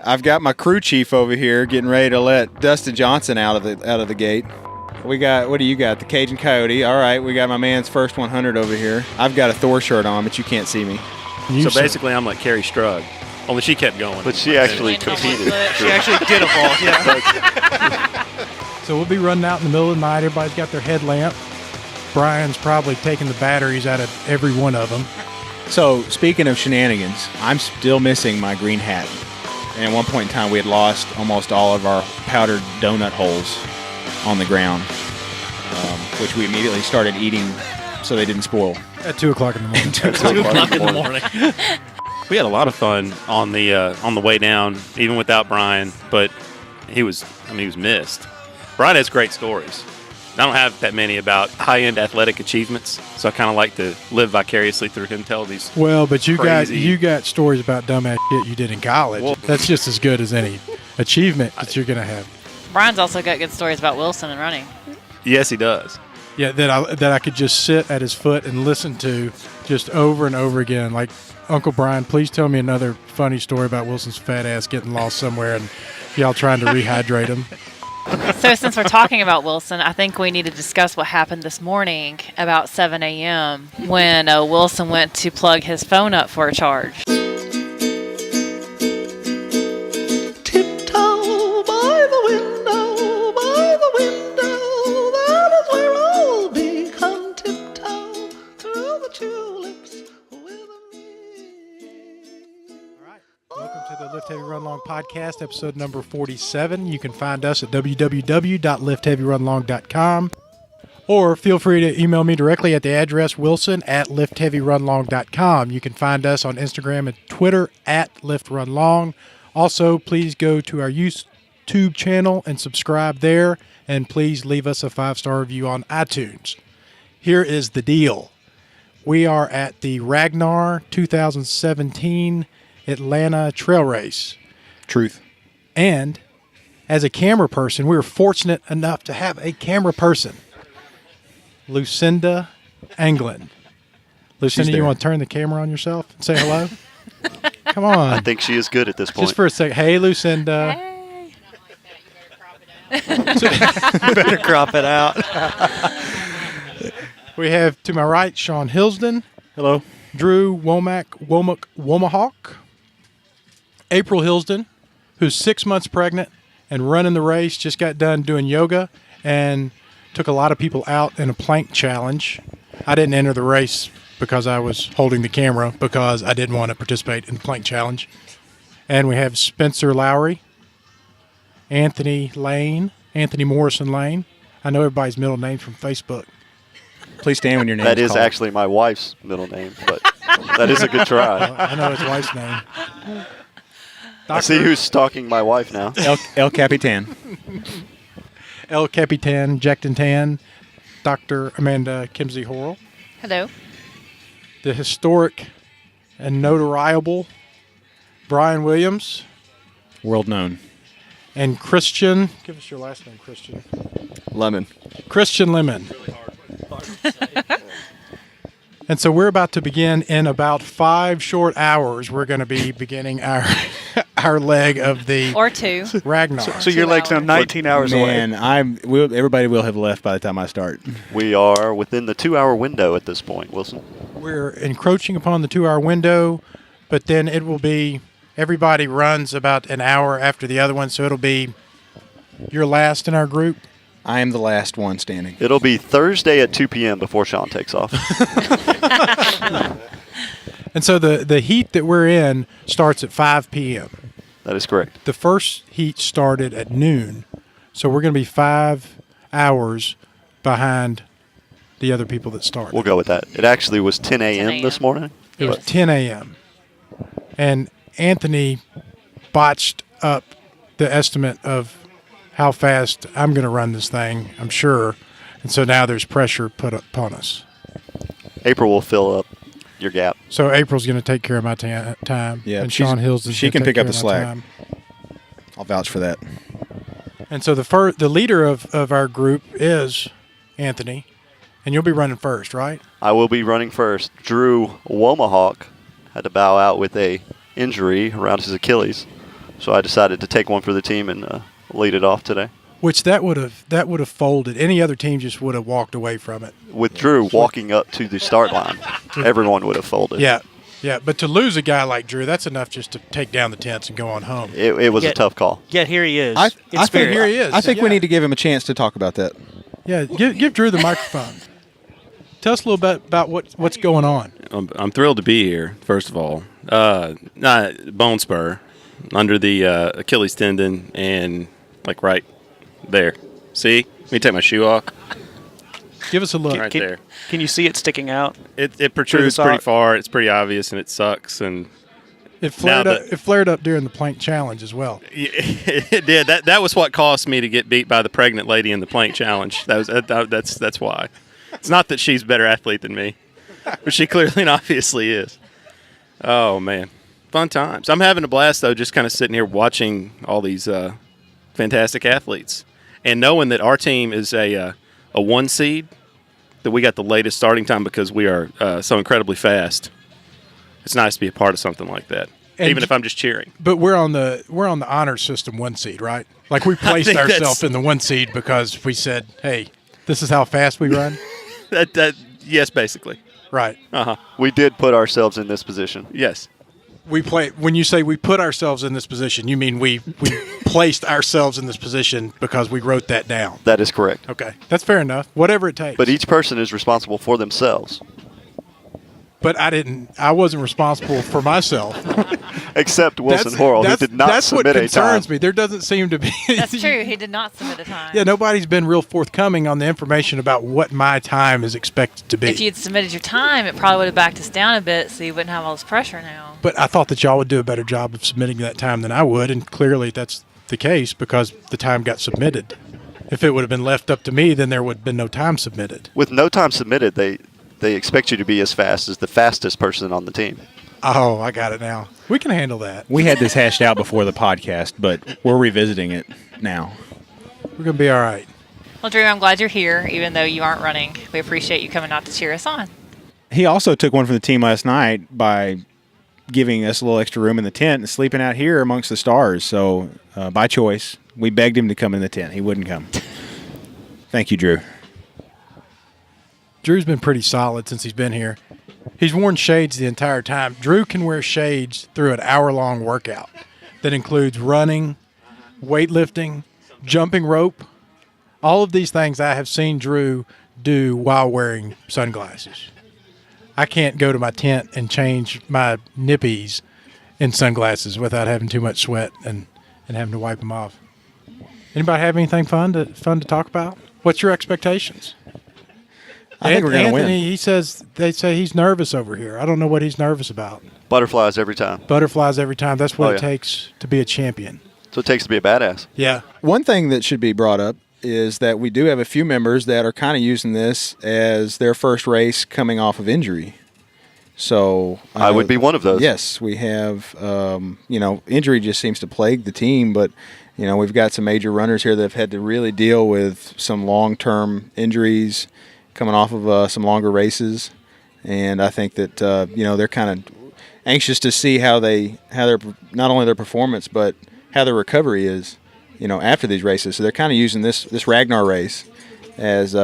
I've got my crew chief over here getting ready to let Dustin Johnson out of the gate. We got, what do you got? The Cajun Coyote. All right, we got my man's first 100 over here. I've got a Thor shirt on, but you can't see me. So basically, I'm like Carrie Strug. Only she kept going. But she actually competed. She actually did evolve, yeah. So we'll be running out in the middle of the night. Everybody's got their headlamp. Brian's probably taking the batteries out of every one of them. So, speaking of shenanigans, I'm still missing my green hat. And at one point in time, we had lost almost all of our powdered donut holes on the ground, which we immediately started eating so they didn't spoil. At 2 o'clock in the morning. 2 o'clock in the morning. We had a lot of fun on the way down, even without Brian. But he was missed. Brian has great stories. I don't have that many about high-end athletic achievements, so I kind of like to live vicariously through him, tell these. Well, but you crazy. got stories about dumbass shit you did in college. Well, that's just as good as any achievement that you're going to have. Brian's also got good stories about Wilson and running. Yes, he does. Yeah, that I could just sit at his foot and listen to just over and over again. Like, Uncle Brian, please tell me another funny story about Wilson's fat ass getting lost somewhere and y'all trying to rehydrate him. So since we're talking about Wilson, I think we need to discuss what happened this morning about 7 a.m. when Wilson went to plug his phone up for a charge. Lift Heavy Run Long podcast, episode number 47. You can find us at www.liftheavyrunlong.com, or feel free to email me directly at the address wilson@liftheavyrunlong.com. You can find us on Instagram and Twitter at liftrunlong. Also, please go to our YouTube channel and subscribe there, and please leave us a 5-star review on iTunes. Here is the deal. We are at the Ragnar 2017 Atlanta Trail Race. Truth. And as a camera person, we were fortunate enough to have a camera person, Lucinda Anglin. Lucinda, you want to turn the camera on yourself and say hello? Come on. I think she is good at this point. Just for a second. Hey, Lucinda. Hey. Better crop it out. We have to my right, Sean Hilsdon. Hello. Drew Womack. April Hilsdon, who's 6 months pregnant and running the race, just got done doing yoga and took a lot of people out in a plank challenge. I didn't enter the race because I was holding the camera because I didn't want to participate in the plank challenge. And we have Spencer Lowry, Anthony Morrison Lane. I know everybody's middle names from Facebook. Please stand when your name That is is called. actually my wife's middle name, but that is a good try. I know his wife's name. I see who's stalking my wife now. El Capitan. El Capitan, Jackton Tan, Dr. Amanda Horrell. Hello. The historic and notariable Brian Williams. World known. And Christian. Give us your last name, Christian. Lemon. Christian Lemon. And so we're about to begin in about 5 short hours. We're going to be beginning our leg of the Or 2. Ragnar. So your leg's now 19 hours away. Man, everybody will have left by the time I start. We are within the 2-hour window at this point, Wilson. We're encroaching upon the 2-hour window, but then it will be everybody runs about an hour after the other one, so it'll be you're last in our group. I am the last one standing. It'll be Thursday at 2 p.m. before Sean takes off. And so the heat that we're in starts at 5 p.m. That is correct. The first heat started at noon, so we're going to be 5 hours behind the other people that started. We'll go with that. It actually was 10 a.m. this morning. It was 10 a.m. And Anthony botched up the estimate of how fast I'm going to run this thing, I'm sure. And so now there's pressure put upon us. April will fill up your gap. So April's going to take care of my time. Yeah, and Sean Hills she can pick up the slack. I'll vouch for that. And so the leader of our group is Anthony, and you'll be running first, right? I will be running first. Drew Womack had to bow out with a injury around his Achilles. So I decided to take one for the team and lead it off today. Which that would have folded. Any other team just would have walked away from it. With Drew walking up to the start line, everyone would have folded. Yeah. Yeah, but to lose a guy like Drew, that's enough just to take down the tents and go on home. It was a tough call. Yet here he is. I think here he is. I think Yeah. we need to give him a chance to talk about that. Yeah, give Drew the microphone. Tell us a little bit about what's going on. I'm thrilled to be here, first of all. Bone spur under the Achilles tendon and, like, right there. See? Let me take my shoe off. Give us a look. Right there. Can you see it sticking out? It protrudes pretty sock? far. It's pretty obvious, and it sucks. And It flared up during the plank challenge as well. it did. That was what cost me to get beat by the pregnant lady in the plank challenge. That's why. It's not that she's a better athlete than me, but she clearly and obviously is. Oh man, fun times. I'm having a blast though, just kind of sitting here watching all these fantastic athletes, and knowing that our team is a 1 seed, that we got the latest starting time because we are so incredibly fast. It's nice to be a part of something like that, And even if I'm just cheering. But we're on the honor system 1 seed, right? Like we placed think that's- ourselves in the 1 seed because we said, "Hey, this is how fast we run." Yes, basically. Right. We did put ourselves in this position. Yes. When you say we put ourselves in this position, you mean we placed ourselves in this position because we wrote that down. That is correct. Okay, that's fair enough. Whatever it takes. But each person is responsible for themselves, But I wasn't responsible for myself. except Wilson Horrell, who did not That's what submit a time. concerns me. There doesn't seem to be. That's true. He did not submit a time. Yeah, nobody's been real forthcoming on the information about what my time is expected to be. If you'd submitted your time, it probably would have backed us down a bit, so you wouldn't have all this pressure now. But I thought that y'all would do a better job of submitting that time than I would, and clearly that's the case because the time got submitted. If it would have been left up to me, then there would have been no time submitted. With no time submitted, they expect you to be as fast as the fastest person on the team. Oh, I got it now. We can handle that. We had this hashed out before the podcast, but we're revisiting it now. We're going to be all right. Well, Drew, I'm glad you're here, even though you aren't running. We appreciate you coming out to cheer us on. He also took one from the team last night by giving us a little extra room in the tent and sleeping out here amongst the stars. So, by choice, we begged him to come in the tent. He wouldn't come. Thank you, Drew. Drew's been pretty solid since he's been here. He's worn shades the entire time. Drew can wear shades through an hour-long workout that includes running, weightlifting, jumping rope. All of these things I have seen Drew do while wearing sunglasses. I can't go to my tent and change my nippies in sunglasses without having too much sweat and having to wipe them off. Anybody have anything fun to talk about? What's your expectations? I think we're going to win. Anthony, they say he's nervous over here. I don't know what he's nervous about. Butterflies every time. Butterflies every time. That's what Oh, it yeah. takes to be a champion. So it takes to be a badass. Yeah. One thing that should be brought up is that we do have a few members that are kind of using this as their first race coming off of injury. So I would be one of those. Yes, we have. Injury just seems to plague the team, but we've got some major runners here that have had to really deal with some long-term injuries coming off of some longer races, and I think that they're kind of anxious to see how their not only their performance but how their recovery is, after these races. So they're kind of using this Ragnar race as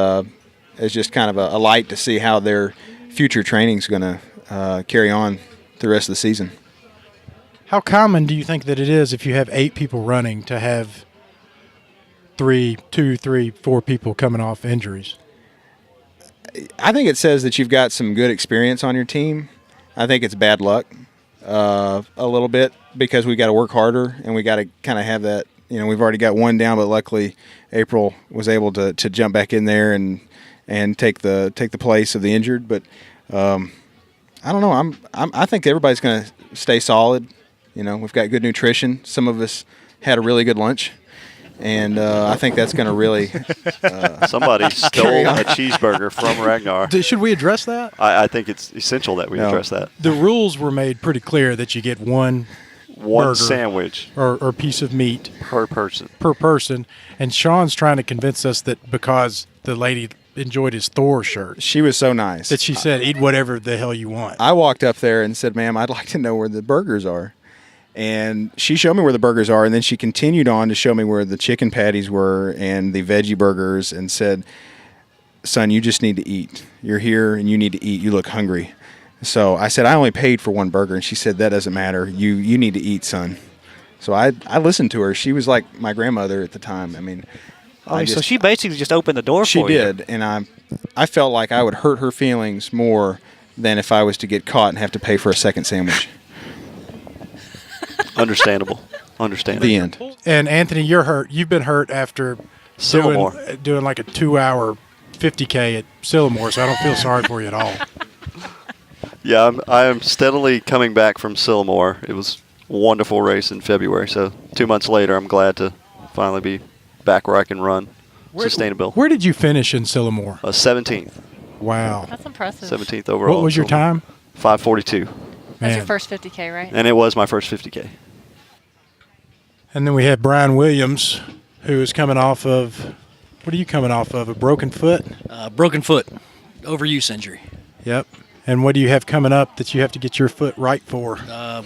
just kind of a light to see how their future training is going to carry on the rest of the season. How common do you think that it is if you have 8 people running to have 4 people coming off injuries? I think it says that you've got some good experience on your team. I think it's bad luck a little bit because we got to work harder and we got to kind of have that. We've already got one down, but luckily April was able to jump back in there and take the place of the injured. But I don't know. I think everybody's going to stay solid. We've got good nutrition. Some of us had a really good lunch. And I think that's going to really Somebody stole a cheeseburger from Ragnar. Should we address that? I think it's essential that we address that. The rules were made pretty clear that you get one burger sandwich or piece of meat per person. And Sean's trying to convince us that because the lady enjoyed his Thor shirt, she was so nice that she said, eat whatever the hell you want. I walked up there and said, ma'am, I'd like to know where the burgers are. And she showed me where the burgers are, and then she continued on to show me where the chicken patties were and the veggie burgers and said, son, you just need to eat. You're here and you need to eat. You look hungry. So I said, I only paid for one burger. And she said, that doesn't matter. You need to eat, son. So I listened to her. She was like my grandmother at the time. I mean, so she basically just opened the door for you. She did. And I felt like I would hurt her feelings more than if I was to get caught and have to pay for a second sandwich. Understandable. The end. And Anthony, you're hurt. You've been hurt after doing like a 2-hour 50K at Sillamore, so I don't feel sorry for you at all. Yeah, I am steadily coming back from Sillamore. It was a wonderful race in February, so 2 months later, I'm glad to finally be back where I can run sustainable. Where did you finish in Sillamore? 17th. Wow. That's impressive. 17th overall. What was your time? 5:42. That's your first 50K, right? And it was my first 50K. And then we had Brian Williams, who is coming off of, what are you coming off of, a broken foot? Broken foot, overuse injury. Yep. And what do you have coming up that you have to get your foot right for?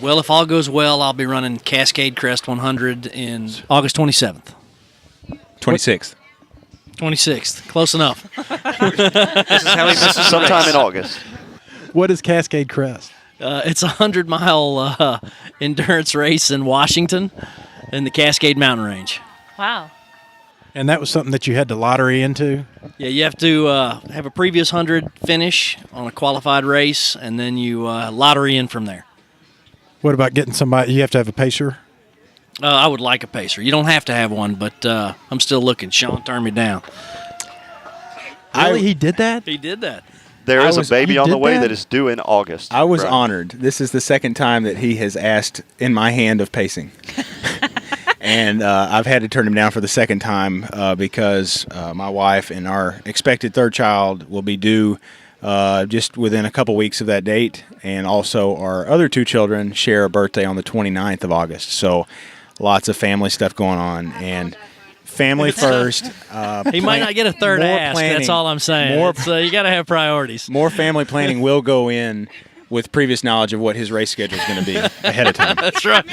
Well, if all goes well, I'll be running Cascade Crest 100 in August 27th. 26th. 26th, close enough. This is how he misses Sometime in August. What is Cascade Crest? It's a 100-mile endurance race in Washington in the Cascade Mountain Range. Wow. And that was something that you had to lottery into? Yeah, you have to have a previous 100 finish on a qualified race, and then you lottery in from there. What about getting somebody? You have to have a pacer? I would like a pacer. You don't have to have one, but I'm still looking. Sean turned me down. Really? He did that? He did that. There is a baby you on the did way that? that is due in August. I was Right. honored. This is the second time that he has asked in my hand of pacing. And I've had to turn him down for the second time because my wife and our expected third child will be due just within a couple weeks of that date. And also our other two children share a birthday on the 29th of August. So lots of family stuff going on. And family first. He might not get a third more ask. planning. That's all I'm saying. You got to have priorities. More family planning will go in with previous knowledge of what his race schedule is going to be ahead of time. That's right.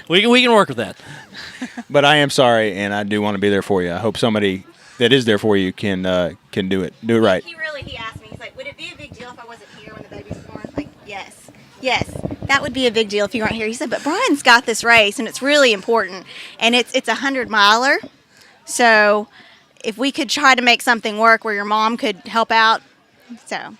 We can work with that. But I am sorry, and I do want to be there for you. I hope somebody that is there for you can do it. Do it right. He asked me, he's like, would it be a big deal if I wasn't here when the baby's born? Like, yes, that would be a big deal if you weren't here. He said, but Brian's got this race, and it's really important, and it's a 100-miler. So if we could try to make something work where your mom could help out, so.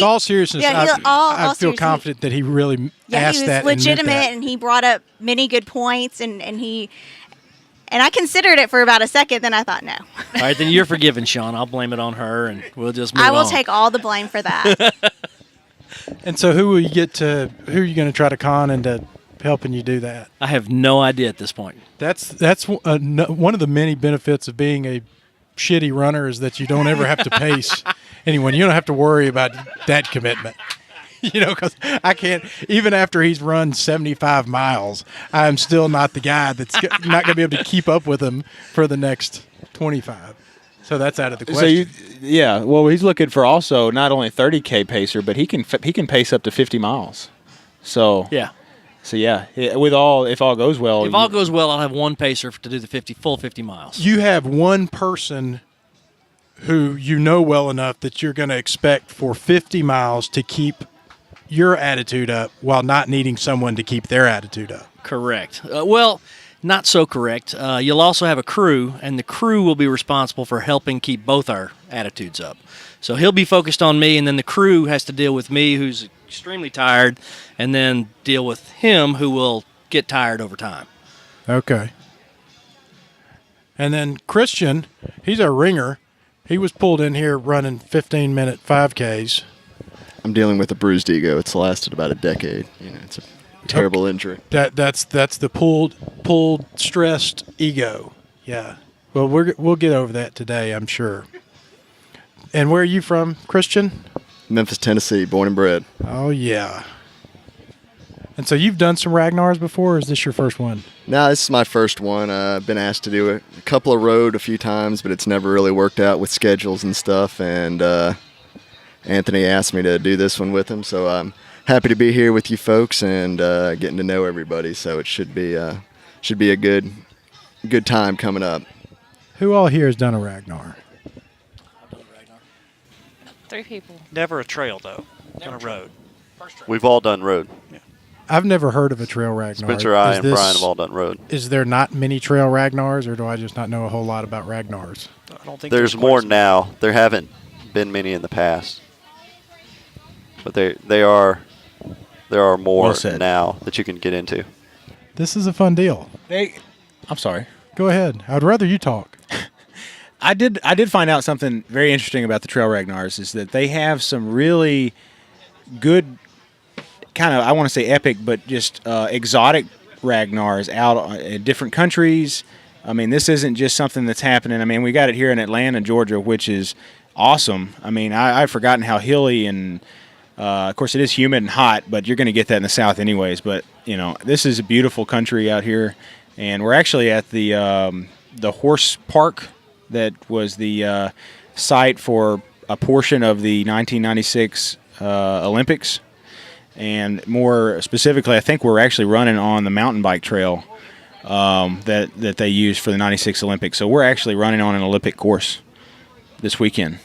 All seriousness, Yeah, I feel seriously. confident that he really asked that. He was legitimate, and he brought up many good points, and I considered it for about a second, then I thought, no. All right, then you're forgiven, Sean. I'll blame it on her, and we'll just move on. I will take all the blame for that. And so who are you going to try to con into helping you do that? I have no idea at this point. That's one of the many benefits of being a shitty runner is that you don't ever have to pace anyone. You don't have to worry about that commitment. Because I can't, even after he's run 75 miles, I'm still not the guy that's not going to be able to keep up with him for the next 25. So that's out of the question. He's looking for also not only 30K pacer, but he can pace up to 50 miles. So yeah. If all goes well. If all goes well, I'll have one pacer to do the full 50 miles. You have one person who you know well enough that you're going to expect for 50 miles to keep your attitude up while not needing someone to keep their attitude up. Correct. Not so correct. You'll also have a crew, and the crew will be responsible for helping keep both our attitudes up. So he'll be focused on me, and then the crew has to deal with me, who's extremely tired, and then deal with him, who will get tired over time. Okay. And then Christian, he's a ringer. He was pulled in here running 15-minute 5Ks. I'm dealing with a bruised ego. It's lasted about a decade. It's a terrible injury. That's the pulled, stressed ego. Yeah. Well, we'll get over that today, I'm sure. And where are you from, Christian? Memphis, Tennessee, born and bred. Oh, yeah. And so you've done some Ragnars before, or is this your first one? No, this is my first one. I've been asked to do a couple of road a few times, but it's never really worked out with schedules and stuff. And Anthony asked me to do this one with him, so I'm happy to be here with you folks and getting to know everybody. So it should be a good time coming up. Who all here has done a Ragnar? 3 people. Never a trail, though. On a road. We've all done road. I've never heard of a trail Ragnar. Spencer, I, and Brian have all done road. Is there not many trail Ragnars, or do I just not know a whole lot about Ragnars? I don't think There's more now. There haven't been many in the past, but there are more now that you can get into. This is a fun deal. I'm sorry. Go ahead. I'd rather you talk. I did find out something very interesting about the Trail Ragnars is that they have some really good kind of, I want to say epic, but just exotic Ragnars out in different countries. I mean, this isn't just something that's happening. I mean, we got it here in Atlanta, Georgia, which is awesome. I mean, I've forgotten how hilly and, of course, it is humid and hot, but you're going to get that in the South anyways. But, this is a beautiful country out here. And we're actually at the horse park that was the site for a portion of the 1996 Olympics. And more specifically, I think we're actually running on the mountain bike trail that they used for the 96 Olympics. So we're actually running on an Olympic course this weekend.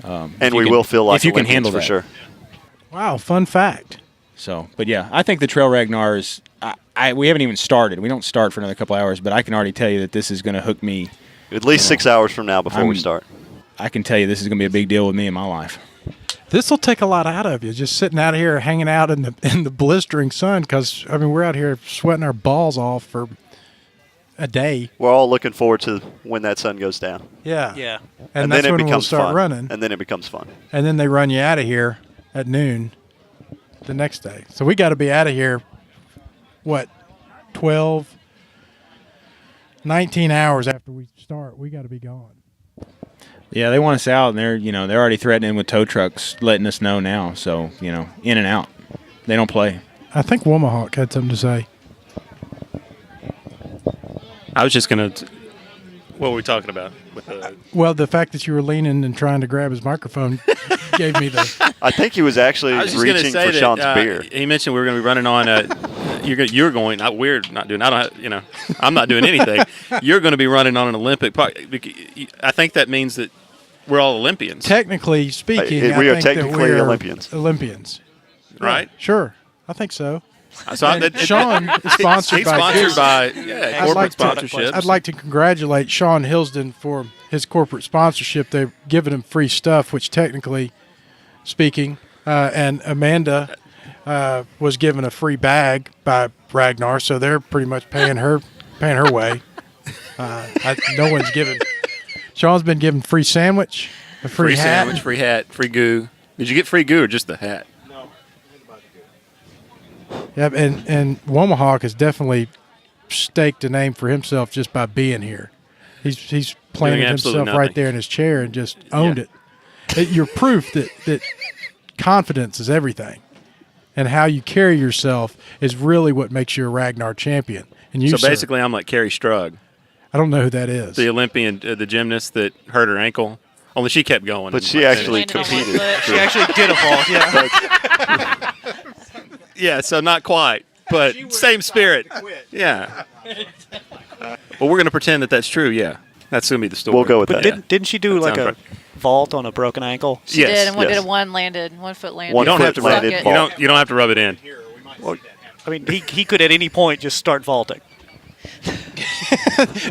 And we will feel like if you can handle for that. sure. Wow, fun fact. So, but yeah, I think the Trail Ragnars, we haven't even started. We don't start for another couple hours, but I can already tell you that this is going to hook me. At least 6 hours from now before we start. I can tell you this is going to be a big deal with me in my life. This will take a lot out of you, just sitting out here hanging out in the blistering sun, because, I mean, we're out here sweating our balls off for a day. We're all looking forward to when that sun goes down. Yeah. Yeah. And then that's it when we'll becomes start fun. running. And then it becomes fun. And then they run you out of here at noon the next day. So we got to be out of here, 12, 19 hours after we start. We got to be gone. Yeah, they want us out, and they're already threatening with tow trucks, letting us know now. So, in and out. They don't play. I think Womack had something to say. I was just going to. What were we talking about? Well, the fact that you were leaning and trying to grab his microphone gave me the. I think he was actually reaching for Sean's beer. He mentioned we were going to be running on. You're going. We're not doing. I'm not doing anything. You're going to be running on an Olympic park. I think that means that we're all Olympians. Technically speaking, we I are think technically that we're Olympians. Olympians, right? Sure, I think so. So Sean is sponsored by corporate sponsorships. I'd like to congratulate Sean Hilsdon for his corporate sponsorship. They've given him free stuff, which technically speaking, and Amanda was given a free bag by Ragnar, so they're pretty much paying her way. No one's given. Sean's been given free sandwich, a free hat. Sandwich, free hat, free goo. Did you get free goo or just the hat? Yep, and Womack has definitely staked a name for himself just by being here. He's planted himself right there in his chair and just owned it. You're proof that confidence is everything, and how you carry yourself is really what makes you a Ragnar champion. And you, so basically, I'm like Carrie Strug. I don't know who that is. The Olympian, the gymnast that hurt her ankle. Only she kept going. But she actually competed. She actually did a fall. Yeah. Yeah, so not quite, but same spirit. Yeah. Well, we're going to pretend that that's true. Yeah, that's going to be the story. We'll go with But that. didn't she do like a vault on a broken ankle? She did, and did a 1 foot landed. You don't have to Suck landed it. ball. You don't have to rub it in. Well, I mean, he could at any point just start vaulting.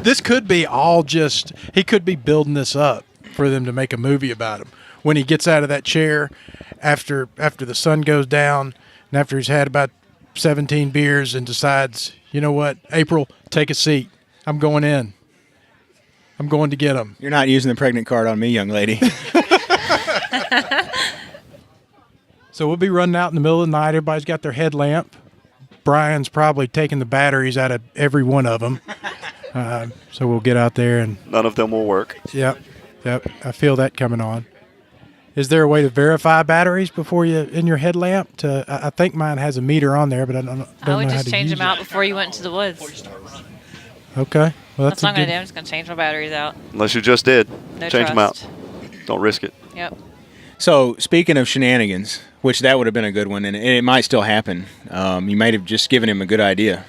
This could be all just – he could be building this up for them to make a movie about him. When he gets out of that chair after the sun goes down and after he's had about 17 beers and decides, you know what, April, take a seat. I'm going in. I'm going to get him. You're not using the pregnant card on me, young lady. So we'll be running out in the middle of the night. Everybody's got their headlamp. Brian's probably taking the batteries out of every one of them. So we'll get out there and none of them will work. Yep. I feel that coming on. Is there a way to verify batteries before you in your headlamp? I think mine has a meter on there, but I don't know I would how just to change use them out it. before you went into the woods. Okay. Well, That's what I'm going to do. I'm just going to change my batteries out. Unless you just did. No Change them out. trust. Don't risk it. Yep. So speaking of shenanigans, which that would have been a good one, and it might still happen. You might have just given him a good idea.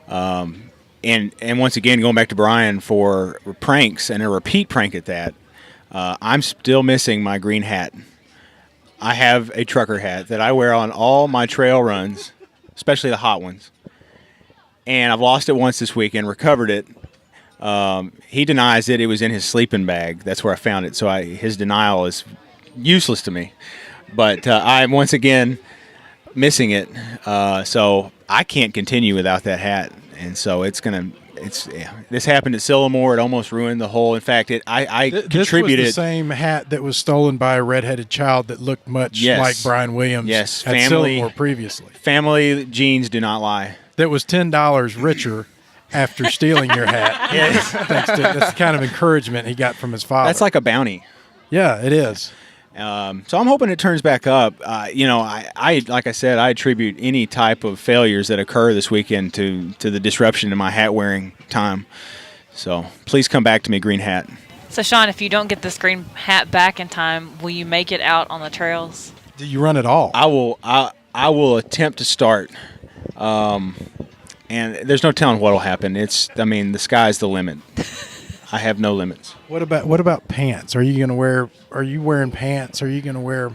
And once again, going back to Brian for pranks and a repeat prank at that, I'm still missing my green hat. I have a trucker hat that I wear on all my trail runs, especially the hot ones. And I've lost it once this weekend, recovered it. He denies it. It was in his sleeping bag. That's where I found it. So his denial is useless to me. But I'm once again missing it. So I can't continue without that hat. And so this happened at Sillamore. It almost ruined the whole. In fact, I contributed. This was the same hat that was stolen by a redheaded child that looked much like Brian Williams at Sillamore previously. Family genes do not lie. That was $10 richer after stealing your hat. Yes. That's the kind of encouragement he got from his father. That's like a bounty. Yeah, it is. So I'm hoping it turns back up. I like I said, I attribute any type of failures that occur this weekend to the disruption in my hat wearing time. So please come back to me, green hat. So Sean, if you don't get this green hat back in time, will you make it out on the trails? Do you run at all? I will attempt to start. And there's no telling what'll happen. The sky's the limit. I have no limits. What about pants? Are you wearing pants? Are you gonna wear?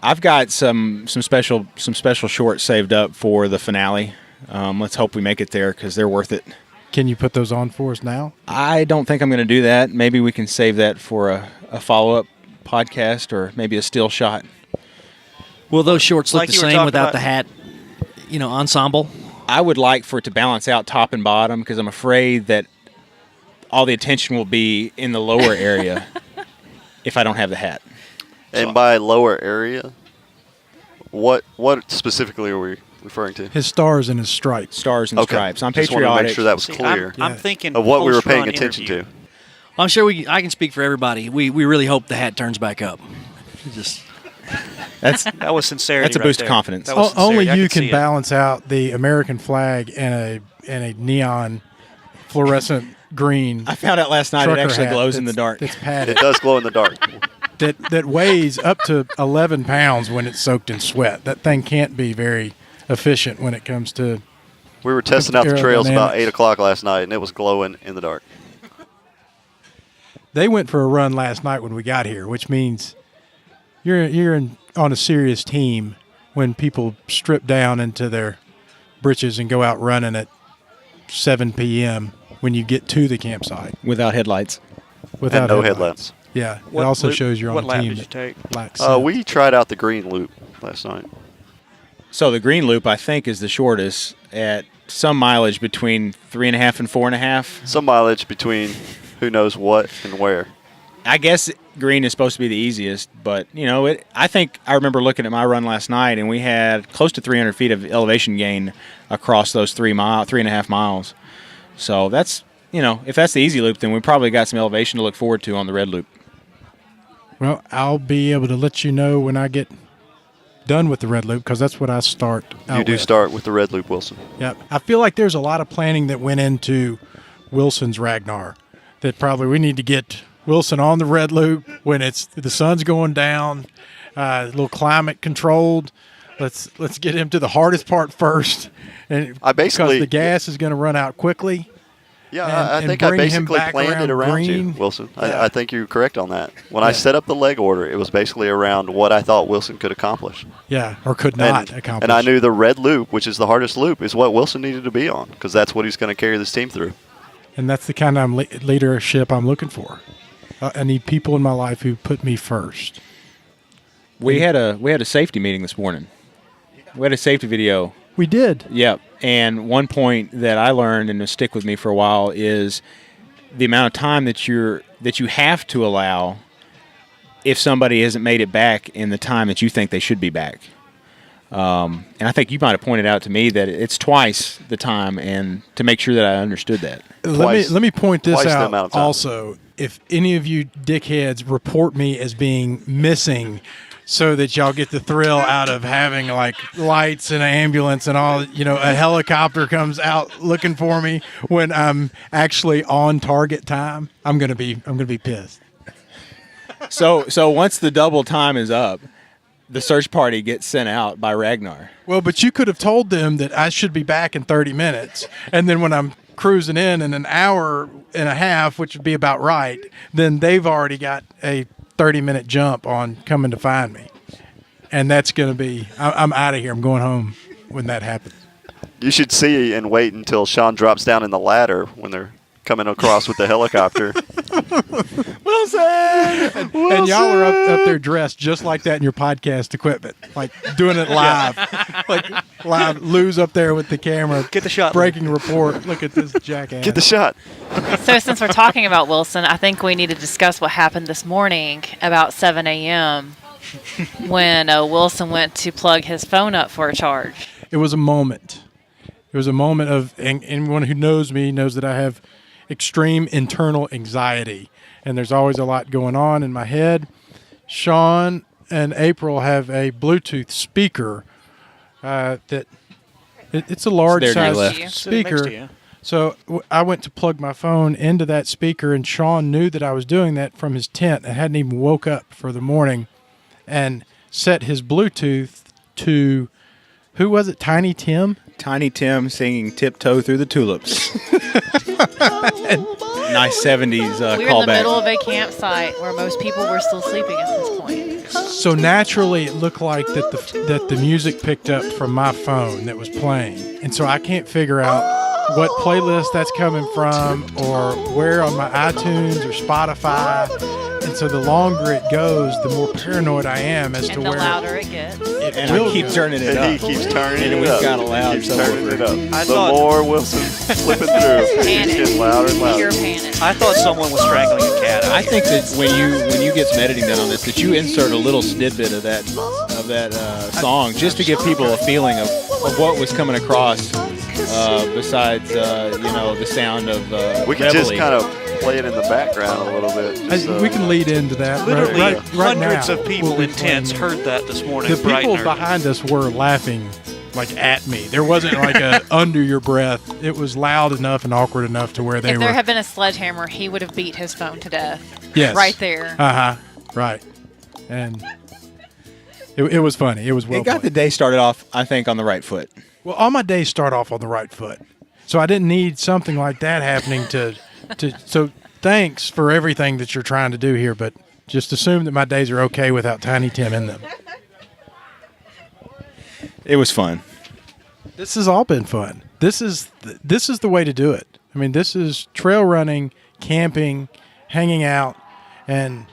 I've got some special shorts saved up for the finale. Let's hope we make it there because they're worth it. Can you put those on for us now? I don't think I'm going to do that. Maybe we can save that for a follow-up podcast or maybe a still shot. Will those shorts look the same without the hat, ensemble? I would like for it to balance out top and bottom because I'm afraid that all the attention will be in the lower area if I don't have the hat. And by lower area, what specifically are we referring to? His stars and his stripes. Stars and stripes. I'm just patriotic. wanted to make sure that was clear. I'm thinking of what we were paying post-run attention interview. to. I'm sure I can speak for everybody. We really hope the hat turns back up. That was sincerity. That's a boost of confidence. Only you can balance out the American flag and a neon fluorescent green. I found out last night it actually glows in the dark. It's padded. It does glow in the dark. that weighs up to 11 pounds when it's soaked in sweat. That thing can't be very efficient when it comes to. We were testing out the trails about 8 o'clock last night, and it was glowing in the dark. They went for a run last night when we got here, which means you're on a serious team when people strip down into their britches and go out running at 7 p.m. when you get to the campsite. Without headlights. Without headlights. Yeah, it also shows you're on a team. What lap did you take? Lacks we tried out the green loop last night. So the green loop, I think, is the shortest at some mileage between 3.5 and 4.5. Some mileage between who knows what and where. I guess green is supposed to be the easiest, but I think I remember looking at my run last night, and we had close to 300 feet of elevation gain across those 3.5 miles. So that's if that's the easy loop, then we probably got some elevation to look forward to on the red loop. Well, I'll be able to let you know when I get done with the red loop because that's what I start out You do with. start with the red loop, Wilson. Yep. I feel like there's a lot of planning that went into Wilson's Ragnar. That probably we need to get Wilson on the red loop when the sun's going down, a little climate controlled. Let's get him to the hardest part first, and because the gas is going to run out quickly. Yeah, I think I basically planned it around you, Wilson. Yeah. I think you're correct on that. When I set up the leg order, it was basically around what I thought Wilson could accomplish. Yeah, or could not accomplish. And I knew the red loop, which is the hardest loop, is what Wilson needed to be on because that's what he's going to carry this team through. And that's the kind of leadership I'm looking for. I need people in my life who put me first. We had a safety meeting this morning. We had a safety video. We did. Yep. And one point that I learned and will stick with me for a while is the amount of time that you have to allow if somebody hasn't made it back in the time that you think they should be back. And I think you might have pointed out to me that it's twice the time, and to make sure that I understood that. Let me point this out also. If any of you dickheads report me as being missing so that y'all get the thrill out of having like lights and an ambulance and all, a helicopter comes out looking for me when I'm actually on target time, I'm going to be pissed. So once the double time is up, the search party gets sent out by Ragnar. Well, but you could have told them that I should be back in 30 minutes. And then when I'm cruising in an hour and a half, which would be about right, then they've already got a 30-minute jump on coming to find me. And that's going to be, I'm out of here. I'm going home when that happens. You should see and wait until Sean drops down in the ladder when they're coming across with the helicopter. Wilson! And y'all are up there dressed just like that in your podcast equipment, like doing it live. Like live. Lou's up there with the camera. Get the shot. Breaking report. Look at this jackass. Get the shot. So since we're talking about Wilson, I think we need to discuss what happened this morning about 7 a.m. when Wilson went to plug his phone up for a charge. It was a moment. It was a moment of, and anyone who knows me knows that I have extreme internal anxiety, and there's always a lot going on in my head. Sean and April have a Bluetooth speaker that it's a large size speaker. So I went to plug my phone into that speaker, and Sean knew that I was doing that from his tent and hadn't even woke up for the morning, and set his Bluetooth to, who was it, Tiny Tim? Tiny Tim singing Tiptoe Through the Tulips. Nice 70s callback. We were in the middle of a campsite where most people were still sleeping at this point. So naturally, it looked like that the music picked up from my phone that was playing, and so I can't figure out what playlist that's coming from or where on my iTunes or Spotify. And so the longer it goes, the more paranoid I am as to where. And the louder it gets. And I keep turning it up. He keeps turning it up. And we've got a loud turning it up. I The thought- more Wilson's slipping through, it's getting louder and louder. Pure panic. I thought someone was strangling a cat. I think that when you get some editing done on this, that you insert a little snippet of that song just to give people a feeling of what was coming across. Besides the sound of We can just kind of play it in the background a little bit. We can lead into that. Literally, right hundreds now, of people we'll be in tents playing. heard that this morning. The bright people and early. behind us were laughing like at me. There wasn't like a under your breath. It was loud enough and awkward enough to where they If were. there had been a sledgehammer, he would have beat his phone to death. Yes. Right there. Right. And it was funny. It was well It got the played. day started off, I think, on the right foot. Well, all my days start off on the right foot. So I didn't need something like that happening to so thanks for everything that you're trying to do here, but just assume that my days are okay without Tiny Tim in them. It was fun. This has all been fun. This is the way to do it. I mean, this is trail running, camping, hanging out, and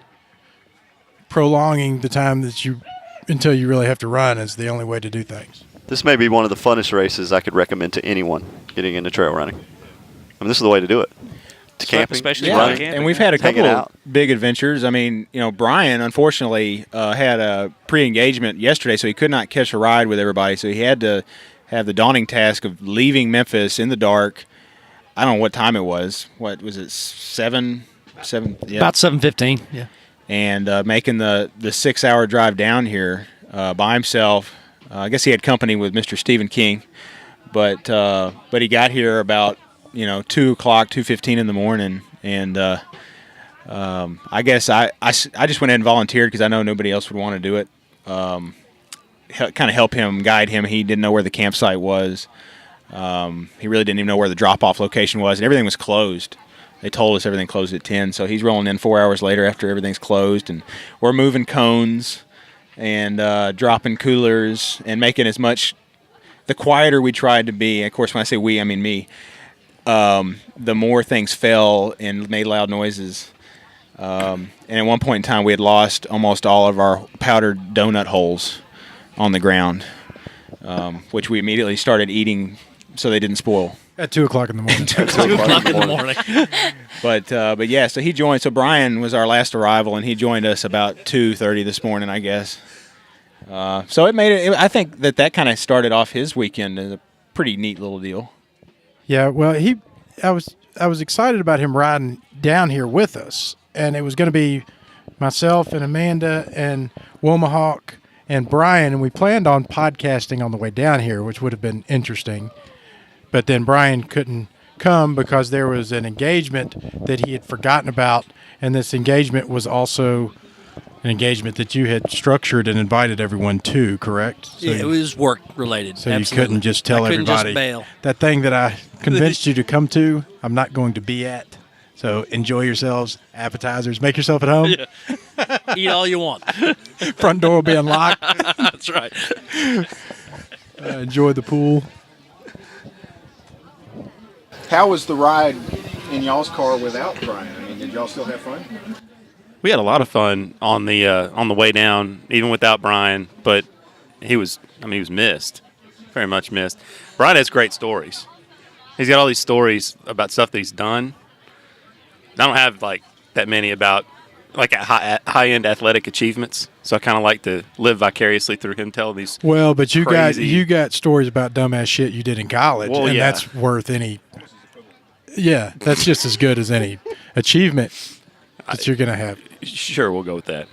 prolonging the time that until you really have to run is the only way to do things. This may be one of the funnest races I could recommend to anyone getting into trail running. I mean, this is the way to do it. To camping, especially to running. running. And we've had a Hanging couple of out. big adventures. I mean, Brian, unfortunately, had a pre-engagement yesterday, so he could not catch a ride with everybody. So he had to have the daunting task of leaving Memphis in the dark. I don't know what time it was. What was it, 7? Yeah. About 7:15. Yeah. And making the 6-hour drive down here by himself. I guess he had company with Mr. Stephen King, but he got here about 2 o'clock, 2:15 in the morning, and I guess I just went ahead and volunteered because I know nobody else would want to do it. Kind of help him, guide him. He didn't know where the campsite was. He really didn't even know where the drop-off location was, and everything was closed. They told us everything closed at 10, so he's rolling in 4 hours later after everything's closed, and we're moving cones and dropping coolers and making as much. The quieter we tried to be, of course, when I say we, I mean me, the more things fell and made loud noises. And at one point in time, we had lost almost all of our powdered donut holes on the ground, which we immediately started eating so they didn't spoil. At 2 o'clock in the morning. 2 o'clock in the morning. But yeah, so he joined. So Brian was our last arrival, and he joined us about 2:30 this morning, I guess. So it made it. I think that kind of started off his weekend as a pretty neat little deal. Yeah, well, I was excited about him riding down here with us, and it was going to be myself and Amanda and Womack and Brian, and we planned on podcasting on the way down here, which would have been interesting. But then Brian couldn't come because there was an engagement that he had forgotten about, and this engagement was also an engagement that you had structured and invited everyone to, correct? So Yeah, it was work related. So absolutely. you couldn't just tell I couldn't everybody just bail. that thing that I convinced you to come to, I'm not going to be at. So enjoy yourselves, appetizers, make yourself at home. Yeah. Eat all you want. Front door will be unlocked. That's right. Enjoy the pool. How was the ride in y'all's car without Brian? I mean, did y'all still have fun? We had a lot of fun on the way down, even without Brian. But he was missed, very much missed. Brian has great stories. He's got all these stories about stuff that he's done. I don't have like that many about like high-end athletic achievements, so I kind of like to live vicariously through him telling these. Well, but you crazy- got stories about dumbass shit you did in college, Well, and yeah. that's worth any. Yeah, that's just as good as any achievement that you're gonna have. Sure, we'll go with that.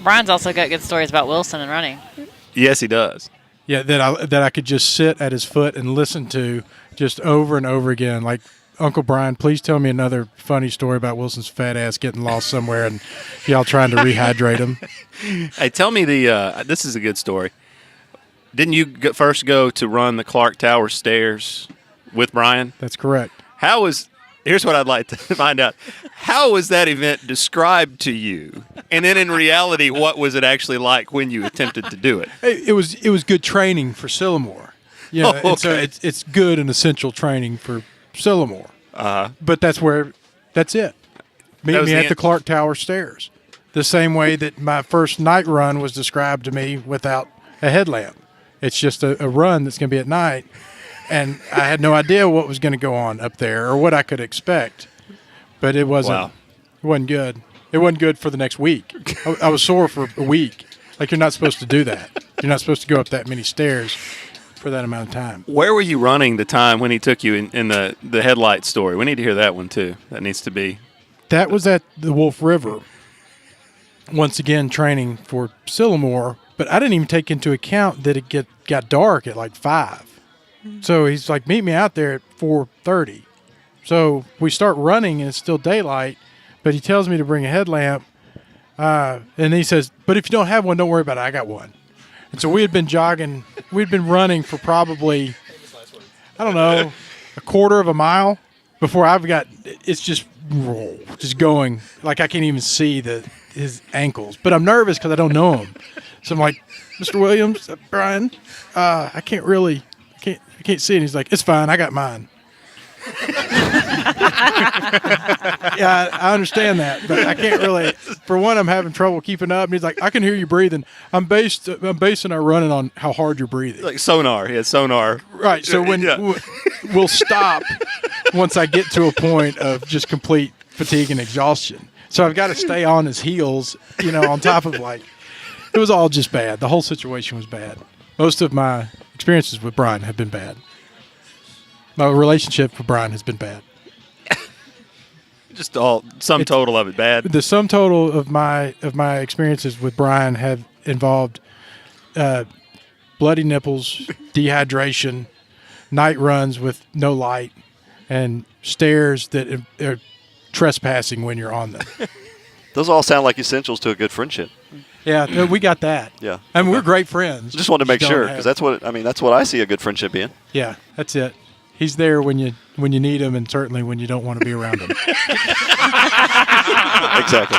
Brian's also got good stories about Wilson and running. Yes, he does. Yeah, that I could just sit at his foot and listen to just over and over again. Like, Uncle Brian, please tell me another funny story about Wilson's fat ass getting lost somewhere and y'all trying to rehydrate him. Hey, tell me this is a good story. Didn't you first go to run the Clark Tower stairs with Brian? That's correct. Here's what I'd like to find out. How was that event described to you? And then in reality, what was it actually like when you attempted to do it? It was good training for Sillamore. Yeah, Oh, and so okay. it's good and essential training for Sillamore. But that's it. Meet That was me the at the Clark Tower stairs. The same way that my first night run was described to me without a headlamp. It's just a run that's going to be at night. And I had no idea what was going to go on up there or what I could expect. But it wasn't. Wow. It wasn't good. It wasn't good for the next week. I was sore for a week. Like, you're not supposed to do that. You're not supposed to go up that many stairs for that amount of time. Where were you running the time when he took you in the headlight story? We need to hear that one too. That needs to be. That was at the Wolf River. Once again, training for Sillamore. But I didn't even take into account that it got dark at like 5. So he's like, meet me out there at 4:30. So we start running and it's still daylight, but he tells me to bring a headlamp. And he says, but if you don't have one, don't worry about it. I got one. And so we had been jogging. We'd been running for probably, I don't know, a quarter of a mile before it's just going. Like, I can't even see his ankles. But I'm nervous because I don't know him. So I'm like, Mr. Williams, Brian, I can't see it. And he's like, it's fine. I got mine. Yeah, I understand that, but I can't really. For one, I'm having trouble keeping up. And he's like, I can hear you breathing. I'm basing our running on how hard you're breathing. Like sonar. He had sonar. Right. So when we'll stop once I get to a point of just complete fatigue and exhaustion. So I've got to stay on his heels, on top of it was all just bad. The whole situation was bad. Most of my experiences with Brian have been bad. My relationship with Brian has been bad. Just total of it bad. The sum total of my experiences with Brian have involved bloody nipples, dehydration, night runs with no light, and stairs that are trespassing when you're on them. Those all sound like essentials to a good friendship. Yeah, we got that. Yeah. I mean, we're great friends. Just wanted to make Don't sure, have- because that's what I see a good friendship being. Yeah, that's it. He's there when you need him, and certainly when you don't want to be around him. Exactly.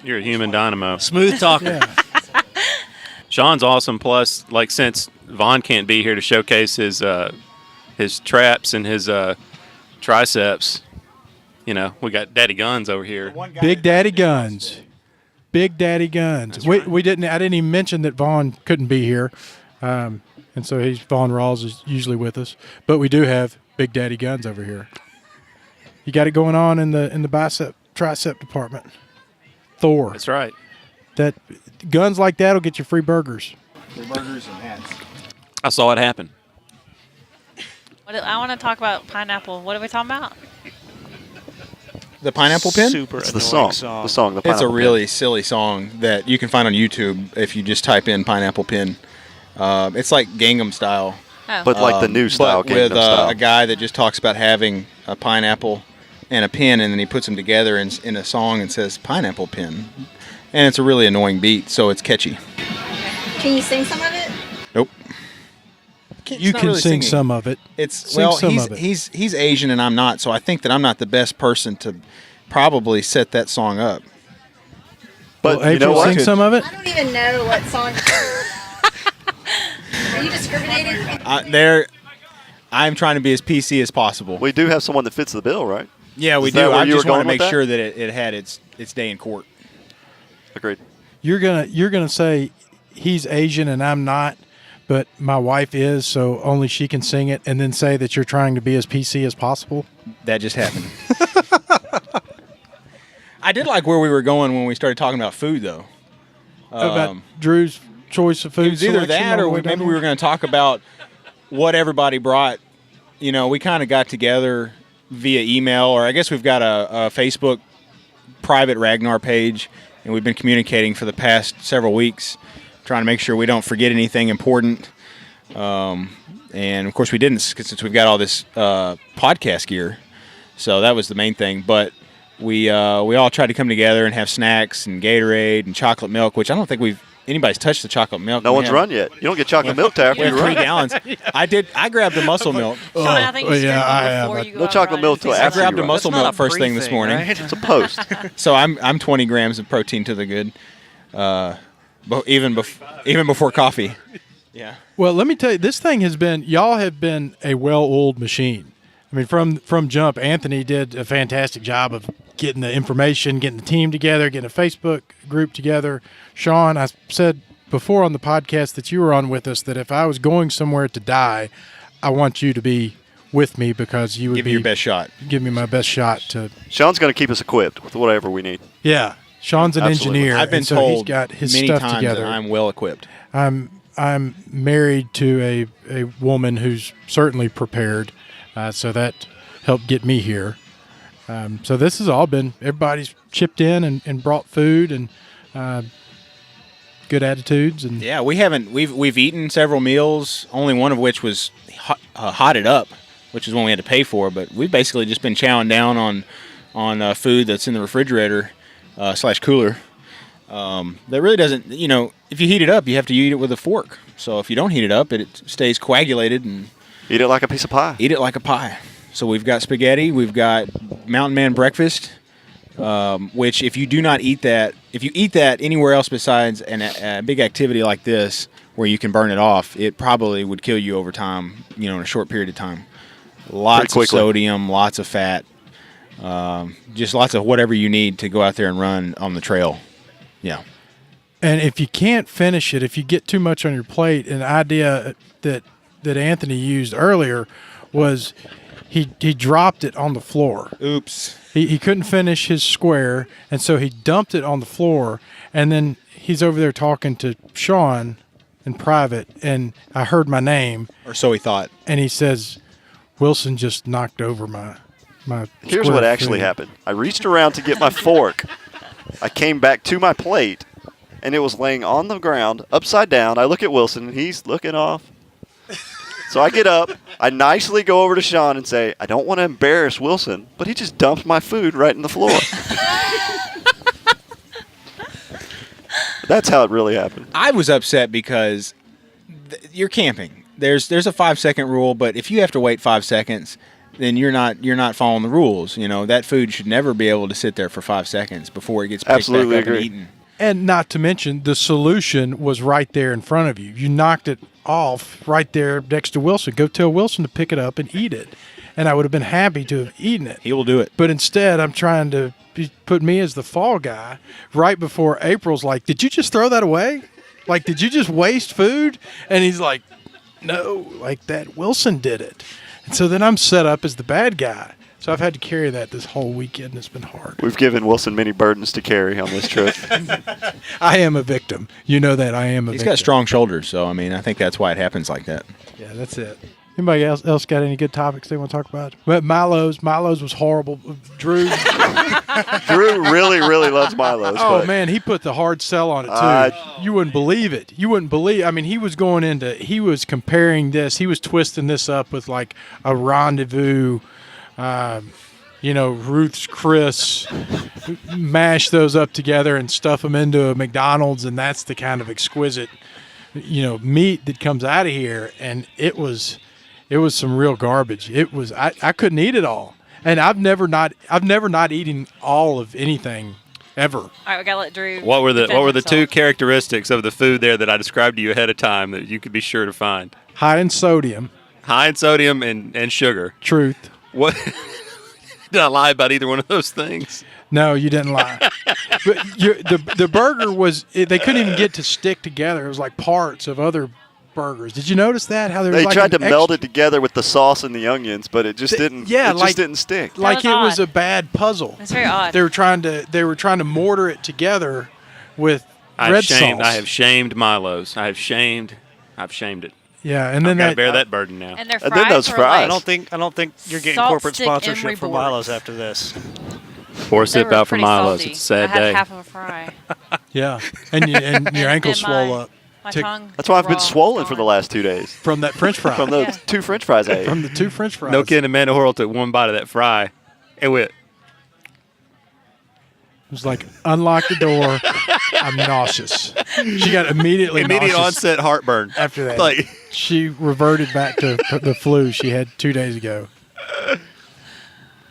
You're a human dynamo. Smooth talker. Yeah. Sean's awesome. Plus, since Vaughn can't be here to showcase his traps and his triceps, we got Daddy Guns over here. Big Daddy Guns. Big Daddy Guns. I didn't even mention that Vaughn couldn't be here. And so Vaughn Rawls is usually with us. But we do have Big Daddy Guns over here. You got it going on in the tricep department. Thor. That's right. That guns like that will get you free burgers. Free burgers and hats. I saw it happen. I want to talk about pineapple. What are we talking about? The pineapple pin? Super It's the annoying song. The It's Pineapple a really Pin. silly song that you can find on YouTube if you just type in pineapple pin. It's like Gangnam Style. Oh. But like the new style, but with Gangnam Style. a guy that just talks about having a pineapple and a pin, and then he puts them together in a song and says pineapple pin. And it's a really annoying beat, so it's catchy. Can you sing some of it? Nope. You can sing some of it. He's Asian and I'm not, so I think that I'm not the best person to probably set that song up. But well, you know what? Sing some of it. I don't even know what song. Are you discriminating? I'm trying to be as PC as possible. We do have someone that fits the bill, right? Yeah, we Is that do. where I you just were want to going with make that? sure that it had its day in court. Agreed. You're gonna say he's Asian and I'm not, but my wife is, so only she can sing it, and then say that you're trying to be as PC as possible. That just happened. I did like where we were going when we started talking about food, though. About Drew's choice of food. It was either selection that, on the or way down maybe we here? were going to talk about what everybody brought. You know, we kind of got together via email, or I guess we've got a Facebook private Ragnar page, and we've been communicating for the past several weeks, trying to make sure we don't forget anything important. And of course we didn't, since we've got all this podcast gear. So that was the main thing. But we all tried to come together and have snacks and Gatorade and chocolate milk, which I don't think anybody's touched the chocolate milk. No one's run yet. You don't get chocolate milk till after We you have 3 run. gallons. I grabbed the muscle milk. Sean, I think you should yeah, drink I it am. before you go No out chocolate running. milk till I after grabbed you a run. muscle That's not milk a first thing this pre-thing, morning. right? It's a post. So I'm 20 grams of protein to the good, even before coffee. Yeah. Well, let me tell you, this thing y'all have been a well-oiled machine. I mean, from jump, Anthony did a fantastic job of getting the information, getting the team together, getting a Facebook group together. Sean, I said before on the podcast that you were on with us that if I was going somewhere to die, I want you to be with me because you would Give me your best shot. Give me my best shot to. Sean's going to keep us equipped with whatever we need. Yeah, Sean's an Absolutely. engineer. I've been and so told he's got his many stuff times together. that I'm well equipped. I'm married to a woman who's certainly prepared, so that helped get me here. So this has all been, everybody's chipped in and brought food and good attitudes. And Yeah, we've eaten several meals, only one of which was hotted up, which is one we had to pay for. But we've basically just been chowing down on food that's in the refrigerator / cooler. That really doesn't, if you heat it up, you have to eat it with a fork. So if you don't heat it up, it stays coagulated and Eat it like a piece of pie. eat it like a pie. So we've got spaghetti, we've got Mountain Man breakfast, which if you do not eat that, if you eat that anywhere else besides a big activity like this where you can burn it off, it probably would kill you over time, in a short period of time. Lots of sodium, lots of fat, just lots of whatever you need to go out there and run on the trail. Yeah. And if you can't finish it, if you get too much on your plate, an idea that Anthony used earlier was he dropped it on the floor. Oops. He couldn't finish his square, and so he dumped it on the floor, and then he's over there talking to Sean in private, and I heard my name. Or so he thought. And he says, Wilson just knocked over my Here's square what of actually food." happened. I reached around to get my fork. I came back to my plate, and it was laying on the ground, upside down. I look at Wilson, and he's looking off. So I get up. I nicely go over to Sean and say, I don't want to embarrass Wilson, but he just dumped my food right in the floor. That's how it really happened. I was upset because you're camping. There's a 5-second rule, but if you have to wait 5 seconds, then you're not following the rules. That food should never be able to sit there for 5 seconds before it gets picked Absolutely back up agree. and eaten. And not to mention, the solution was right there in front of you. You knocked it off right there next to Wilson. Go tell Wilson to pick it up and eat it. And I would have been happy to have eaten it. He will do it. But instead, I'm trying to put me as the fall guy right before April's like, did you just throw that away? Like, did you just waste food? And he's like, no, like that Wilson did it. And so then I'm set up as the bad guy. So I've had to carry that this whole weekend. It's been hard. We've given Wilson many burdens to carry on this trip. I am a victim. You know that I am a victim. He's got strong shoulders, so I think that's why it happens like that. Yeah, that's it. Anybody else got any good topics they want to talk about? Well, Milo's was horrible. Drew. Drew really, really loves Milo's. Oh but man, he put the hard sell on it too. You wouldn't believe it. You wouldn't believe. I mean, he was comparing this. He was twisting this up with like a rendezvous Ruth's Chris, mash those up together and stuff them into a McDonald's, and that's the kind of exquisite, meat that comes out of here. And it was some real garbage. It was I couldn't eat it all, and I've never not eaten all of anything ever. All right, we gotta let Drew. What were the himself. two characteristics of the food there that I described to you ahead of time that you could be sure to find? High in sodium. High in sodium and sugar. Truth. What? Did I lie about either one of those things? No, you didn't lie. But the burger was, they couldn't even get to stick together. It was like parts of other burgers. Did you notice that? How there was They like tried to an meld it together with the sauce and the onions, but it just didn't. Yeah, it just didn't stick. Like was it was odd. a bad puzzle. It's very odd. They were trying to mortar it together with red sauce. I have shamed Milo's. I've shamed it. Yeah, and then I've got to bear that burden now. And their And fries then those were fries. like I don't think you're getting Salt corporate stick sponsorship Emery from boards. Milo's after this. Pour a they sip were out for pretty Milo's. salty. It's a sad I had day. half of a fry. Yeah, and your ankle And swole my- up My Tick- tongue. That's why I've been raw, swollen for the gone. last 2 days from that French fry. from those 2 French fries I ate. From the 2 French fries. No kidding, Amanda Horrell took one bite of that fry. It went. It was like, unlock the door. I'm nauseous. She got immediate Immediate nauseous onset heartburn. after that. Like, She reverted back to the flu she had 2 days ago.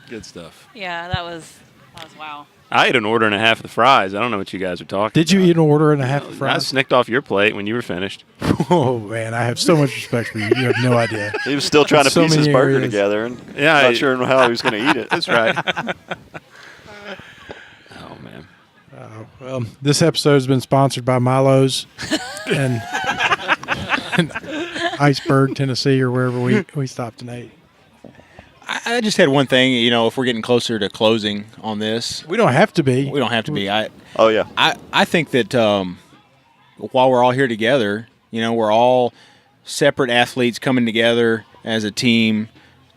good stuff. Yeah, that was wow. I ate an order and a half of the fries. I don't know what you guys are talking Did you about. eat an order and a half of I fries? snicked off your plate when you were finished. Oh, man, I have so much respect for you. You have no idea. He was still trying to So piece his many burger areas. together, and Yeah, not sure how he was going to eat it. That's right. Oh, man. Well, this episode has been sponsored by Milo's and Iceberg, Tennessee, or wherever we stopped and ate. I just had one thing. If we're getting closer to closing on this, We don't have to be. we don't have to be. Oh yeah, I think that while we're all here together, we're all separate athletes coming together as a team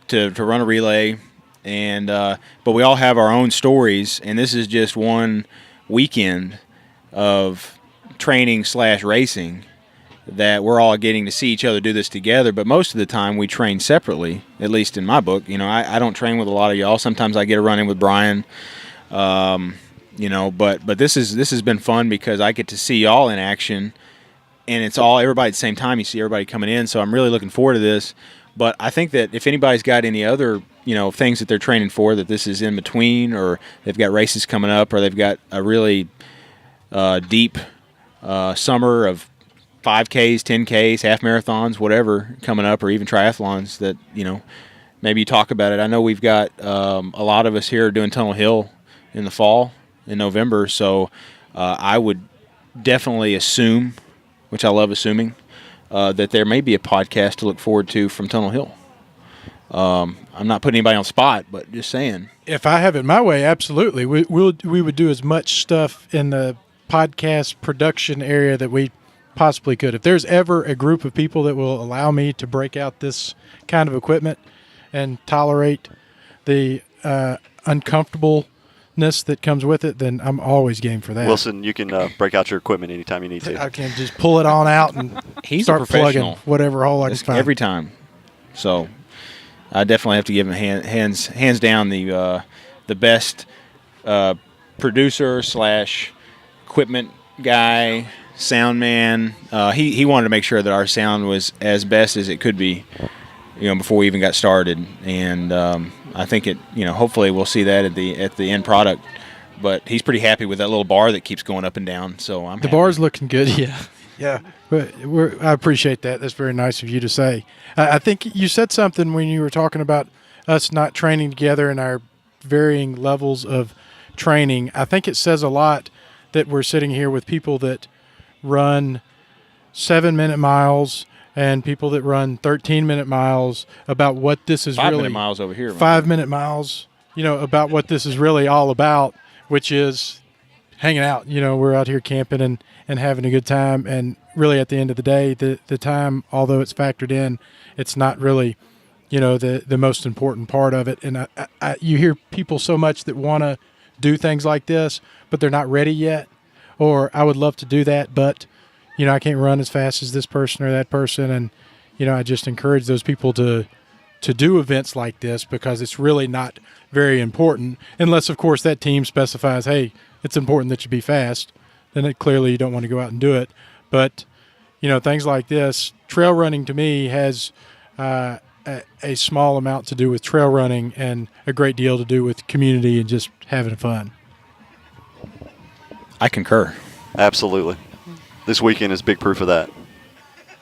to run a relay, and but we all have our own stories, and this is just one weekend of training / racing that we're all getting to see each other do this together. But most of the time we train separately, at least in my book. I don't train with a lot of y'all. Sometimes I get a run in with Brian. But this has been fun because I get to see y'all in action, and it's all everybody at the same time. You see everybody coming in, so I'm really looking forward to this. But I think that if anybody's got any other things that they're training for, that this is in between, or they've got races coming up, or they've got a really deep summer of 5Ks, 10Ks, half marathons, whatever coming up, or even triathlons that maybe you talk about it. I know we've got a lot of us here doing Tunnel Hill in the fall, in November, so I would definitely assume, which I love assuming, that there may be a podcast to look forward to from Tunnel Hill. I'm not putting anybody on the spot, but just saying. If I have it my way, absolutely. We would do as much stuff in the podcast production area that we possibly could. If there's ever a group of people that will allow me to break out this kind of equipment and tolerate the uncomfortableness that comes with it, then I'm always game for that. Wilson, you can break out your equipment anytime you need to. I can just pull it on out and He's a start professional. plugging whatever hole I can find. Every time. So I definitely have to give him hands down the best producer / equipment guy, sound man. He wanted to make sure that our sound was as best as it could be, before we even got started. And I think it, hopefully we'll see that at the end product. But he's pretty happy with that little bar that keeps going up and down. So I'm The happy. bar's looking good, yeah. Yeah, but I appreciate that. That's very nice of you to say. I think you said something when you were talking about us not training together and our varying levels of training. I think it says a lot that we're sitting here with people that run 7-minute miles and people that run 13-minute miles about what this is 5 really. minute miles over here. 5-minute miles, about what this is really all about, which is hanging out. We're out here camping and having a good time. And really at the end of the day, the time, although it's factored in, it's not really, the most important part of it. And you hear people so much that want to do things like this, but they're not ready yet. Or I would love to do that, but, I can't run as fast as this person or that person. And, I just encourage those people to to do events like this because it's really not very important, unless, of course, that team specifies, hey, it's important that you be fast. Then clearly you don't want to go out and do it. But, things like this, trail running to me has a small amount to do with trail running and a great deal to do with community and just having fun. I concur. Absolutely. This weekend is big proof of that.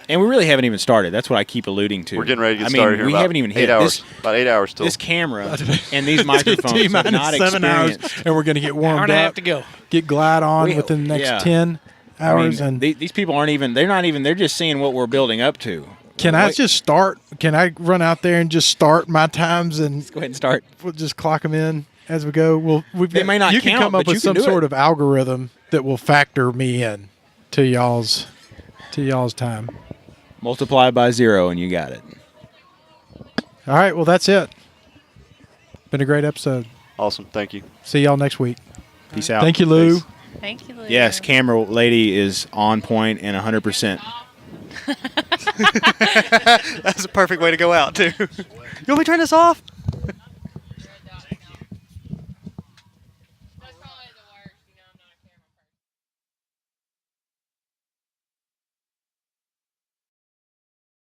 And we really haven't even started. That's what I keep alluding to. We're getting ready to get started here. We haven't even hit 8 hours. About 8 hours till. This camera and these microphones are not 7 hours, experienced. and we're going to get warmed Hour and a up. half to go. Get glide on within the next 10 hours. And these people aren't even. They're just seeing what we're building up to. Can I just start? Can I run out there and just start my times and Let's go ahead and start. we'll just clock them in as we go? They may not You can count, come up but with you can some do sort it. of algorithm that will factor me in to y'all's time. Multiply by 0, and you got it. All right. Well, that's it. Been a great episode. Awesome. Thank you. See y'all next week. Peace out. Thank you, Lou. Thanks. Thank you, Lou. Yes, camera lady is on point and 100%. That's a perfect way to go out, too. You want me to turn this off?